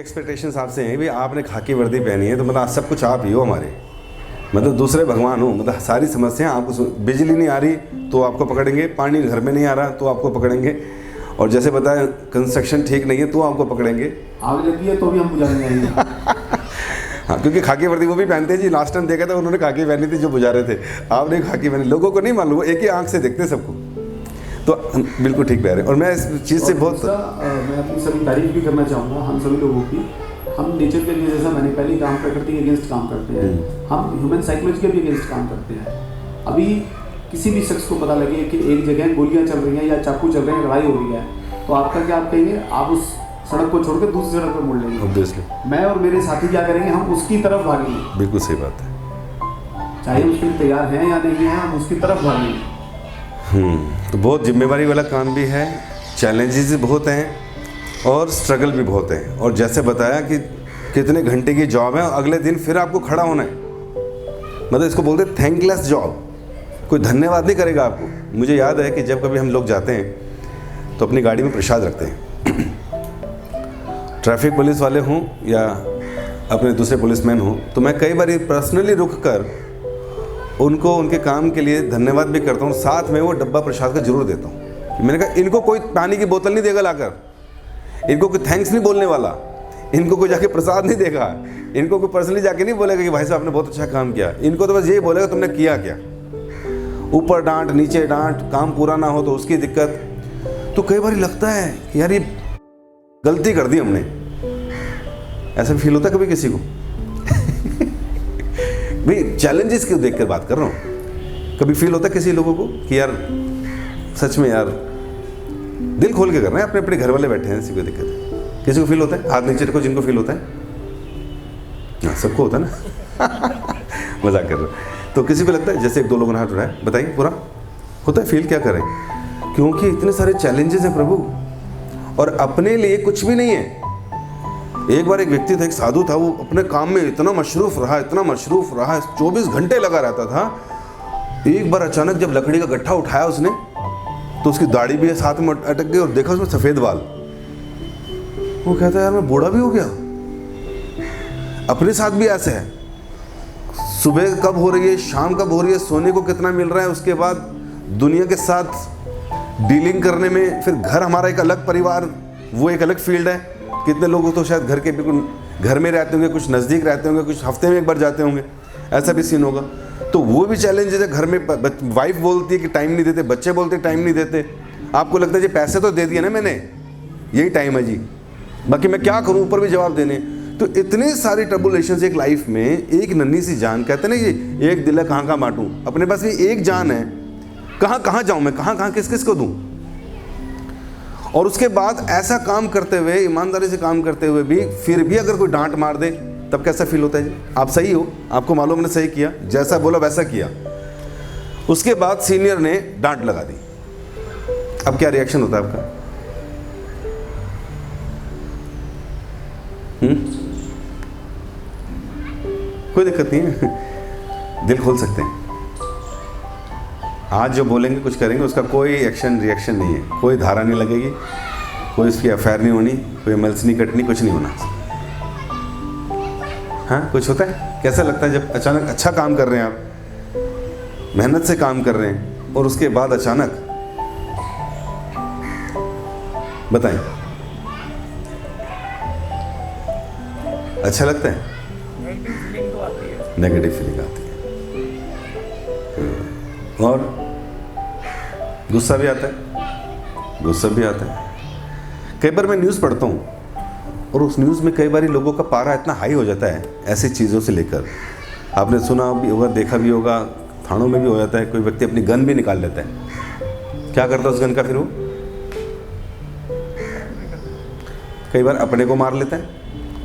Expectations आपसे हैं भी आपने खाकी वर्दी पहनी है तो मतलब सब कुछ आप ही हो हमारे, मतलब दूसरे भगवान हो, मतलब सारी समस्याएं आपको, बिजली नहीं आ रही तो आपको पकड़ेंगे, पानी घर में नहीं आ रहा तो आपको पकड़ेंगे, और जैसे बताया कंस्ट्रक्शन ठीक नहीं है तो आपको पकड़ेंगे, आग लगी है तो भी हम बुझाने आएंगे। हाँ, क्योंकि खाकी वर्दी वो भी पहनते हैं जी। लास्ट टाइम देखा था उन्होंने खाकी पहनी थी जो बुझा रहे थे, आपने खाकी पहनी, लोगों को नहीं मालूम, वो एक ही आंख से देखते सबको, तो बिल्कुल ठीक कह रहे हैं। और मैं इस चीज़ से बहुत मैं अपनी सभी तारीफ भी करना चाहूँगा हम सभी लोगों की। हम नेचर के लिए, जैसा मैंने पहले कहा, प्रकृति के अगेंस्ट काम करते हैं, हम ह्यूमन साइकोलॉजी के भी अगेंस्ट काम करते हैं। अभी किसी भी शख्स को पता लगे कि एक जगह गोलियाँ चल रही हैं या चाकू चल रहे हैं, लड़ाई हो रही है, तो आपका क्या, आप कहेंगे आप उस सड़क को छोड़कर दूसरी सड़क पर मुड़ लेंगे। ऑब्वियसली मैं और मेरे साथी क्या करेंगे, हम उसकी तरफ भागेंगे। बिल्कुल सही बात है। चाहे उसके लिए तैयार हैं या नहीं हैं, हम उसकी तरफ भागेंगे। तो बहुत जिम्मेवारी वाला काम भी है, चैलेंजेस बहुत हैं और स्ट्रगल भी बहुत है। और जैसे बताया कि कितने घंटे की जॉब है, अगले दिन फिर आपको खड़ा होना है, मतलब इसको बोलते हैं थैंकलेस जॉब, कोई धन्यवाद नहीं करेगा आपको। मुझे याद है कि जब कभी हम लोग जाते हैं तो अपनी गाड़ी में प्रसाद रखते हैं, ट्रैफिक पुलिस वाले हों या अपने दूसरे पुलिसमैन हों, तो मैं कई बार पर्सनली रुक कर उनको उनके काम के लिए धन्यवाद भी करता हूँ, साथ में वो डब्बा प्रसाद का जरूर देता हूँ। मैंने कहा इनको कोई पानी की बोतल नहीं देगा लाकर, इनको कोई थैंक्स नहीं बोलने वाला, इनको कोई जाके प्रसाद नहीं देगा, इनको कोई पर्सनली जाके नहीं बोलेगा कि भाई साहब आपने बहुत अच्छा काम किया, इनको तो बस यही बोलेगा तुमने किया क्या। ऊपर डांट नीचे डांट, काम पूरा ना हो तो उसकी दिक्कत। तो कई बार लगता है कि यार ये गलती कर दी हमने, ऐसा फील होता है कभी किसी को? भाई चैलेंजेस क्यों देखकर बात कर रहा हूँ, कभी फील होता है किसी लोगों को कि यार सच में यार दिल खोल के कर रहे हैं, अपने अपने घर वाले बैठे हैं, ऐसी कोई दिक्कत है? किसी को फील होता है? हाथ नीचे रखो जिनको फील होता है। हाँ, सबको होता है ना। मजाक कर रहे हो। तो किसी को लगता है, जैसे एक दो लोगों ने हाथ उठाया, बताइए पूरा होता है फील, क्या करें? क्योंकि इतने सारे चैलेंजेस हैं प्रभु, और अपने लिए कुछ भी नहीं है। एक बार एक व्यक्ति था, एक साधु था, वो अपने काम में इतना मशरूफ रहा, इतना मशरूफ रहा, 24 घंटे लगा रहता था। एक बार अचानक जब लकड़ी का गट्ठा उठाया उसने, तो उसकी दाढ़ी भी साथ में अटक गई और देखा उसमें सफेद बाल। वो कहता है यार मैं बूढ़ा भी हो गया। अपने साथ भी ऐसे है, सुबह कब हो रही है, शाम कब हो रही है, सोने को कितना मिल रहा है, उसके बाद दुनिया के साथ डीलिंग करने में, फिर घर हमारा एक अलग परिवार, वो एक अलग फील्ड है। कितने लोग तो शायद घर के बिल्कुल घर में रहते होंगे, कुछ नज़दीक रहते होंगे, कुछ हफ्ते में एक बार जाते होंगे, ऐसा भी सीन होगा। तो वो भी चैलेंज है। घर में वाइफ बोलती है कि टाइम नहीं देते, बच्चे बोलते हैं टाइम नहीं देते, आपको लगता है जी पैसे तो दे दिए ना मैंने, यही टाइम है जी, बाकी मैं क्या करूं, ऊपर भी जवाब देने। तो इतने सारे ट्रबुलेशंस एक लाइफ में, एक नन्ही सी जान, कहते हैं ना ये एक दिल है कहाँ कहाँ बांटूं, अपने पास भी एक जान है, कहाँ कहाँ जाऊं मैं, कहाँ कहाँ किस किस को दूं। और उसके बाद ऐसा काम करते हुए, ईमानदारी से काम करते हुए भी, फिर भी अगर कोई डांट मार दे तब कैसा फील होता है जी? आप सही हो, आपको मालूम मैंने सही किया, जैसा बोला वैसा किया, उसके बाद सीनियर ने डांट लगा दी, अब क्या रिएक्शन होता है आपका? कोई दिक्कत नहीं है, दिल खोल सकते हैं। आज जो बोलेंगे कुछ करेंगे, उसका कोई एक्शन रिएक्शन नहीं है, कोई धारा नहीं लगेगी, कोई उसकी एफआईआर नहीं होनी, कोई एमएलसी नहीं कटनी, कुछ नहीं होना। हाँ, कुछ होता है? कैसा लगता है जब अचानक अच्छा काम कर रहे हैं आप, मेहनत से काम कर रहे हैं, और उसके बाद अचानक, बताएं, अच्छा लगता है? नेगेटिव फीलिंग आती है, और गुस्सा भी आता है, गुस्सा भी आता है। कई बार मैं न्यूज़ पढ़ता हूँ और उस न्यूज़ में कई बार लोगों का पारा इतना हाई हो जाता है ऐसी चीज़ों से लेकर, आपने सुना भी होगा, देखा भी होगा, थानों में भी हो जाता है, कोई व्यक्ति अपनी गन भी निकाल लेता है। क्या करता है उस गन का? फिर वो कई बार अपने को मार लेता है,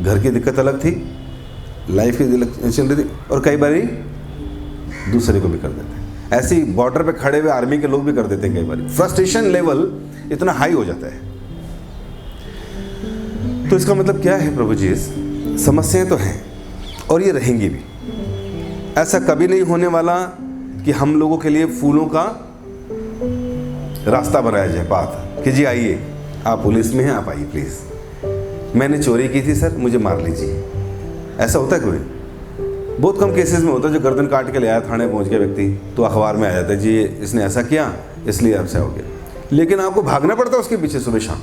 घर की दिक्कत अलग थी, लाइफ की दिक्कत चल रही थी, और कई बार दूसरे को भी कर देते हैं। ऐसे ही बॉर्डर पे खड़े हुए आर्मी के लोग भी कर देते हैं कई बार। फ्रस्ट्रेशन लेवल इतना हाई हो जाता है। तो इसका मतलब क्या है प्रभु जी? समस्याएं तो हैं और ये रहेंगी भी। ऐसा कभी नहीं होने वाला कि हम लोगों के लिए फूलों का रास्ता बनाया जाए, पाथ, कि जी आइए, आप पुलिस में हैं, आप आइए प्लीज़, मैंने चोरी की थी सर, मुझे मार लीजिए। ऐसा होता है कोई? बहुत कम केसेस में होता है जो गर्दन काट के ले आया, थाने पहुंच गया व्यक्ति, तो अखबार में आ जाता है जी इसने ऐसा किया इसलिए ऐसा हो गया। लेकिन आपको भागना पड़ता है उसके पीछे सुबह शाम।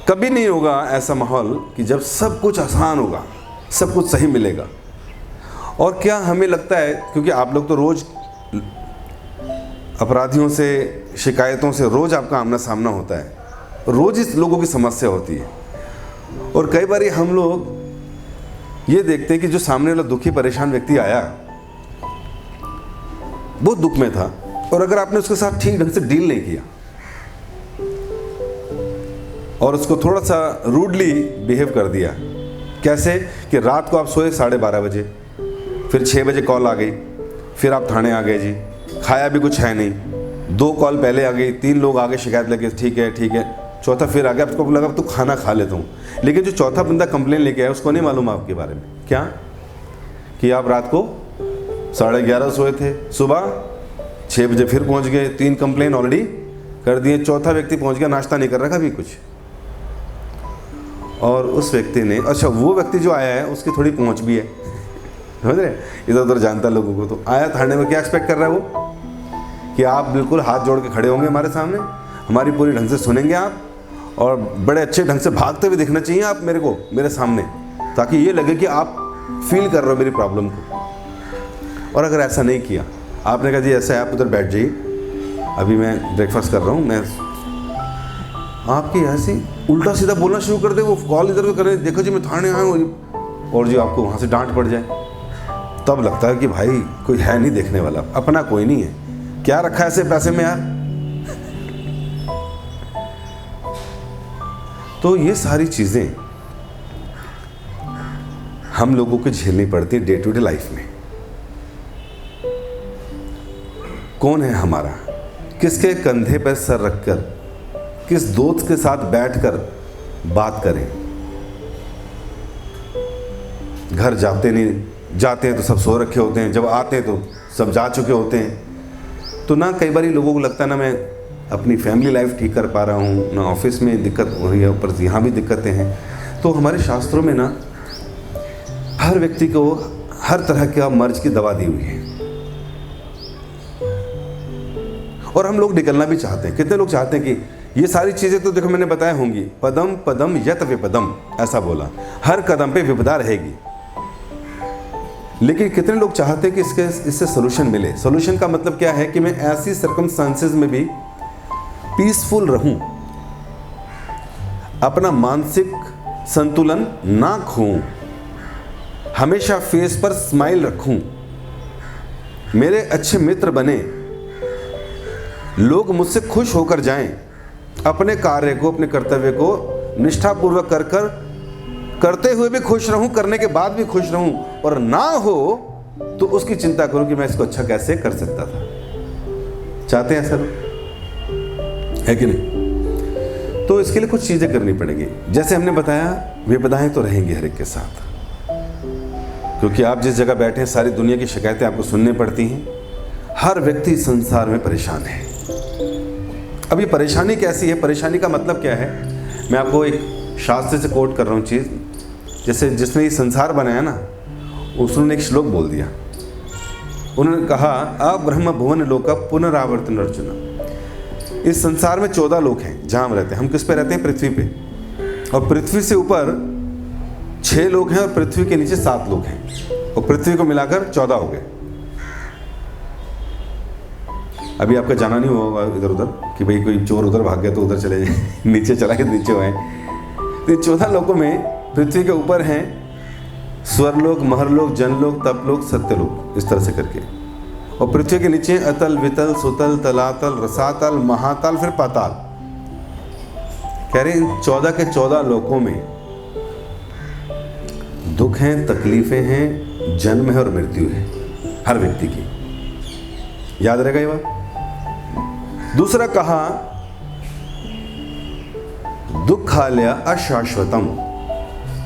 कभी नहीं होगा ऐसा माहौल कि जब सब कुछ आसान होगा, सब कुछ सही मिलेगा। और क्या हमें लगता है, क्योंकि आप लोग तो रोज़ अपराधियों से, शिकायतों से रोज़ आपका आमना सामना होता है, रोज़ इस लोगों की समस्या होती है। और कई बार हम लोग ये देखते हैं कि जो सामने वाला दुखी परेशान व्यक्ति आया, बहुत दुख में था, और अगर आपने उसके साथ ठीक ढंग से डील नहीं किया और उसको थोड़ा सा रूडली बिहेव कर दिया, कैसे कि रात को आप सोए 12:30 बजे, फिर 6 बजे कॉल आ गई, फिर आप थाने आ गए जी, खाया भी कुछ है नहीं, 2 कॉल पहले आ गई, 3 लोग आ गए शिकायत लेके, ठीक है, चौथा फिर आ गया, आपको लगा तो खाना खा लेता हूँ। लेकिन जो चौथा बंदा कंप्लेन लेके आया उसको नहीं मालूम आपके बारे में क्या, कि आप रात को 11:30 सोए थे, सुबह 6 बजे फिर पहुँच गए, 3 कंप्लेन ऑलरेडी कर दिए, चौथा व्यक्ति पहुँच गया, नाश्ता नहीं कर रखा भी कुछ। और उस व्यक्ति ने, अच्छा वो व्यक्ति जो आया है उसकी थोड़ी पहुँच भी है, समझ रहे, इधर उधर जानता लोगों को, तो आया थाने में, क्या एक्सपेक्ट कर रहा है वो कि आप बिल्कुल हाथ जोड़ के खड़े होंगे हमारे सामने, हमारी पूरी ढंग से सुनेंगे आप, और बड़े अच्छे ढंग से भागते हुए दिखना चाहिए आप मेरे को, मेरे सामने, ताकि ये लगे कि आप फील कर रहे हो मेरी प्रॉब्लम को। और अगर ऐसा नहीं किया, आपने कहा जी ऐसा है, आप उधर बैठ जाइए, अभी मैं ब्रेकफास्ट कर रहा हूँ, मैं आपकी ऐसी उल्टा सीधा बोलना शुरू कर दे, वो कॉल इधर उधर करे, देखो जी मैं थाने आया हूँ, और जी आपको वहाँ से डांट पड़ जाए, तब लगता है कि भाई कोई है नहीं देखने वाला, अपना कोई नहीं है, क्या रखा है ऐसे पैसे में यार। तो ये सारी चीजें हम लोगों को झेलनी पड़ती है डे टू डे लाइफ में। कौन है हमारा, किसके कंधे पर सर रखकर, किस दोस्त के साथ बैठकर बात करें। घर जाते हैं तो सब सो रखे होते हैं, जब आते हैं तो सब जा चुके होते हैं। तो ना कई बार लोगों को लगता है ना मैं अपनी फैमिली लाइफ ठीक कर पा रहा हूँ, ना ऑफिस में दिक्कत हो रही है, ऊपर यहाँ भी दिक्कतें हैं। तो हमारे शास्त्रों में ना हर व्यक्ति को हर तरह का मर्ज की दवा दी हुई है, और हम लोग निकलना भी चाहते हैं। कितने लोग चाहते हैं कि ये सारी चीज़ें तो देखो मैंने बताया होंगी, पदम पदम यत विपदम, ऐसा बोला, हर कदम पे विपदा रहेगी। लेकिन कितने लोग चाहते हैं कि इससे सोल्यूशन मिले। सोल्यूशन का मतलब क्या है कि मैं ऐसी सर्कमस्टांसेस में भी पीसफुल रहूं, अपना मानसिक संतुलन ना खोऊं, हमेशा फेस पर स्माइल रखूं, मेरे अच्छे मित्र बने, लोग मुझसे खुश होकर जाएं, अपने कार्य को, अपने कर्तव्य को निष्ठापूर्वक करते हुए भी खुश रहूं, करने के बाद भी खुश रहूं, और ना हो तो उसकी चिंता करूं कि मैं इसको अच्छा कैसे कर सकता था। चाहते हैं सर, है कि नहीं? तो इसके लिए कुछ चीजें करनी पड़ेगी। जैसे हमने बताया, विपदाएं तो रहेंगी हर एक के साथ, क्योंकि आप जिस जगह बैठे हैं सारी दुनिया की शिकायतें आपको सुननी पड़ती हैं। हर व्यक्ति संसार में परेशान है। अब ये परेशानी कैसी है, परेशानी का मतलब क्या है, मैं आपको एक शास्त्र से कोट कर रहा हूँ चीज़। जैसे जिसने ये संसार बनाया ना, उसने एक श्लोक बोल दिया। उन्होंने कहा, अब्रह्म भुवन लोक पुनरावर्तन अर्जुन। इस संसार में 14 लोक हैं जहाँ हम रहते हैं। हम किस पे रहते हैं? पृथ्वी पे। और पृथ्वी से ऊपर 6 लोग हैं, और पृथ्वी के नीचे 7 लोग हैं, और पृथ्वी को मिलाकर 14 हो गए। अभी आपका जाना नहीं होगा इधर उधर कि भाई कोई चोर उधर भाग गया तो उधर चले जाए, नीचे चला के नीचे हुए। तो 14 लोकों में पृथ्वी के ऊपर हैं स्वरलोक, महरलोक, जनलोक, तपलोक, सत्यलोक, इस तरह से करके। और पृथ्वी के नीचे अतल, वितल, सुतल, तलातल, रसातल, महातल, फिर पाताल। कह रहे इन 14 के 14 लोकों में दुख हैं, तकलीफें हैं, जन्म है और मृत्यु है हर व्यक्ति की। याद रहेगा ये बात। दूसरा कहा, दुखालय अशाश्वतम।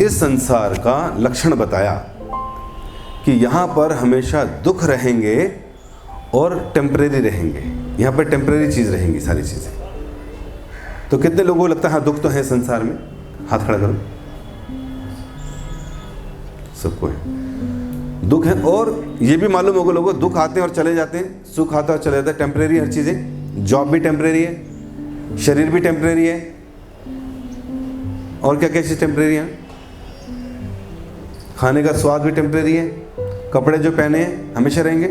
इस संसार का लक्षण बताया कि यहां पर हमेशा दुख रहेंगे और टेम्परेरी रहेंगे। यहां पर टेम्परेरी चीज रहेंगी सारी चीजें। तो कितने लोगों को लगता है हाँ दुख तो है संसार में, हाथ खड़ा करो। सबको है दुख है, और ये भी मालूम होगा लोगों को, दुख आते हैं और चले जाते हैं, सुख आता है और चले जाता है, टेम्परेरी हर चीज़ें। जॉब भी टेम्परेरी है, शरीर भी टेम्परेरी है, और क्या क्या चीज़ टेम्परेरी है। खाने का स्वाद भी टेम्परेरी है, कपड़े जो पहने हैं हमेशा रहेंगे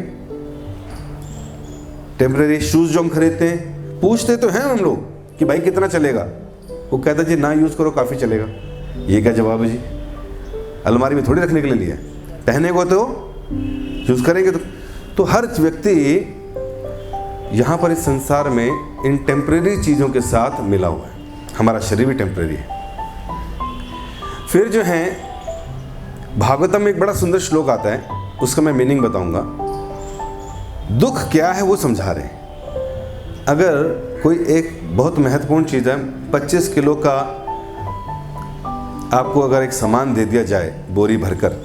टेम्परेरी। शूज़ जो हम खरीदते हैं, पूछते तो हैं हम लोग कि भाई कितना चलेगा, वो कहता जी ना यूज़ करो काफ़ी चलेगा। ये क्या जवाब है जी? अलमारी में थोड़ी रखने के लिए लिया है, पहने को तो यूज़ करेंगे। तो हर व्यक्ति यहाँ पर इस संसार में इन टेम्परेरी चीज़ों के साथ मिला हुआ है। हमारा शरीर भी टेम्परेरी है। फिर जो है भागवतम में एक बड़ा सुंदर श्लोक आता है, उसका मैं मीनिंग बताऊंगा। दुख क्या है वो समझा रहे हैं। अगर कोई एक बहुत महत्वपूर्ण चीज़ है, 25 किलो का आपको अगर एक सामान दे दिया जाए बोरी भरकर,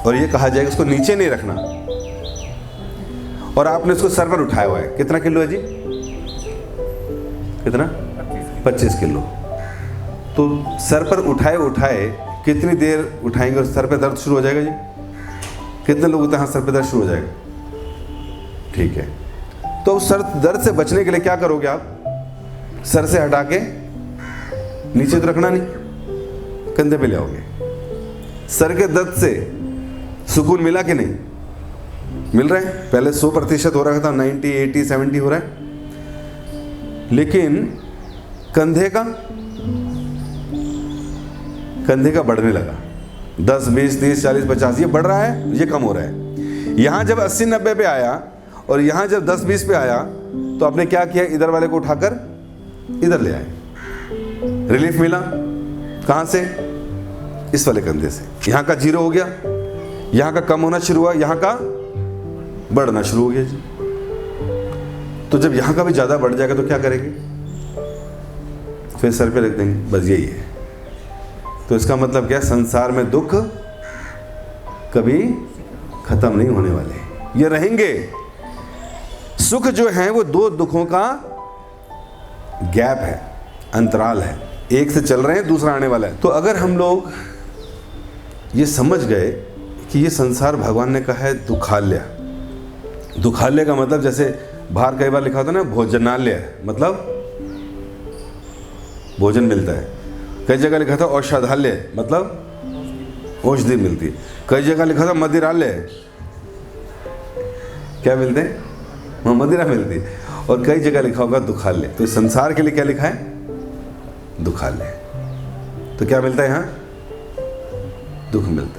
और ये कहा जाए उसको नीचे नहीं रखना, और आपने उसको सर पर उठाया हुआ है, कितना किलो है जी? कितना? 25 किलो। तो सर पर उठाए उठाए कितनी देर उठाएंगे और सर पे दर्द शुरू हो जाएगा जी? कितने लोग होते हैं हाँ सर पे दर्द शुरू हो जाएगा? ठीक है, तो सर दर्द से बचने के लिए क्या करोगे आप? सर से हटा के नीचे तो रखना नहीं, कंधे पे ले आओगे। सर के दर्द से सुकून मिला कि नहीं? मिल रहा है। पहले 100% हो रहा था, 90, 80, 70 हो रहा है। लेकिन कंधे का बढ़ने लगा, 10, 20, 30, 40, 50, ये बढ़ रहा है, ये कम हो रहा है। यहाँ जब 80, 90 पे आया और यहाँ जब 10, 20 पे आया, तो आपने क्या किया? इधर वाले को उठाकर इधर ले आए। रिलीफ मिला कहाँ से? इस वाले कंधे से। यहाँ का 0 हो गया, यहाँ का कम होना शुरू हुआ, यहाँ का बढ़ना शुरू हो गया जी। तो जब यहाँ का भी ज़्यादा बढ़ जाएगा तो क्या करेंगे? फिर सर पे रख देंगे, बस यही है। तो इसका मतलब क्या? संसार में दुख कभी खत्म नहीं होने वाले, ये रहेंगे। सुख जो है वो 2 दुखों का गैप है, अंतराल है, एक से चल रहे हैं, दूसरा आने वाला है। तो अगर हम लोग ये समझ गए कि ये संसार भगवान ने कहा है दुखालय। दुखालय का मतलब जैसे बाहर कई बार लिखा होता है ना भोजनालय, मतलब भोजन मिलता है। कई जगह लिखा था औषधालय, मतलब औषधि मिलती है। कई जगह लिखा था मदिरालय, क्या मिलते हैं? वहाँ मदिरा मिलती है। और कई जगह लिखा होगा दुखालय। तो इस संसार के लिए क्या लिखा है? दुखालय। तो क्या मिलता है यहाँ? दुख मिलता है।